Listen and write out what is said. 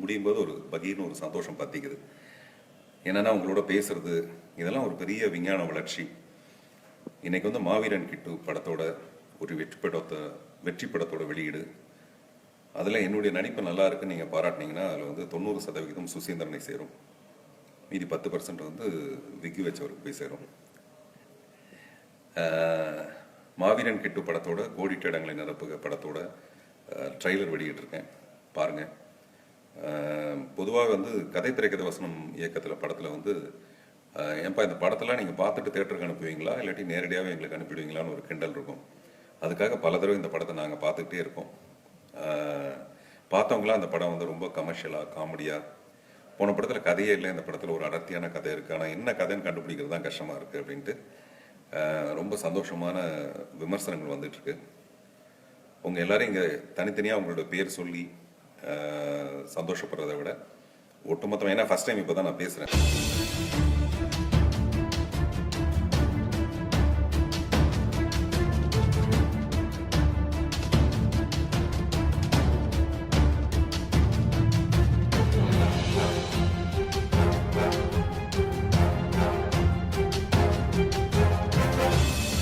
முடியும் போது ஒரு பகீர்னு ஒரு சந்தோஷம் பற்றிக்குது. என்னென்னா உங்களோட பேசுறது இதெல்லாம் ஒரு பெரிய விஞ்ஞான வளர்ச்சி. இன்னைக்கு வந்து மாவீரன் கிட்டு படத்தோட ஒரு வெற்றி படத்தோட வெளியீடு. அதில் என்னுடைய நடிப்பு நல்லா இருக்குன்னு நீங்கள் பாராட்டினீங்கன்னா அதில் வந்து 90% சுசீந்திரனை சேரும். மீதி 10% வந்து விக்கி வச்சவருக்கு போய் சேரும். மாவீரன் கிட்டு படத்தோட கோடிட்ட இடங்களை நிரப்புக படத்தோட ட்ரெய்லர் வெளியிட்டிருக்கேன், பாருங்கள். பொதுவாக வந்து கதை திரைக்கதை வசனம் இயக்கத்தில் படத்தில் வந்து ஏன்பா இந்த படத்தெல்லாம் நீங்கள் பார்த்துட்டு தேட்டருக்கு அனுப்புவீங்களா இல்லாட்டி நேரடியாகவே எங்களுக்கு அனுப்பிடுவீங்களான்னு ஒரு கிண்டல் இருக்கும். அதுக்காக பல தடவை இந்த படத்தை நாங்கள் பார்த்துக்கிட்டே இருக்கோம். பார்த்தவங்களாம் அந்த படம் வந்து ரொம்ப கமர்ஷியலாக காமெடியாக, போன படத்தில் கதையே இல்லை, இந்த படத்தில் ஒரு அடர்த்தியான கதை இருக்குது, ஆனால் என்ன கதைன்னு கண்டுபிடிக்கிறது தான் கஷ்டமாக இருக்குது அப்படின்ட்டு ரொம்ப சந்தோஷமான விமர்சனங்கள் வந்துட்டுருக்கு. உங்கள் எல்லோரும் இங்கே தனித்தனியாக அவங்களோட பேர் சொல்லி சந்தோஷப்படுறதை விட ஒட்டுமொத்தமாக, ஏன்னா ஃபஸ்ட் டைம் இப்போ தான் நான் பேசுகிறேன்.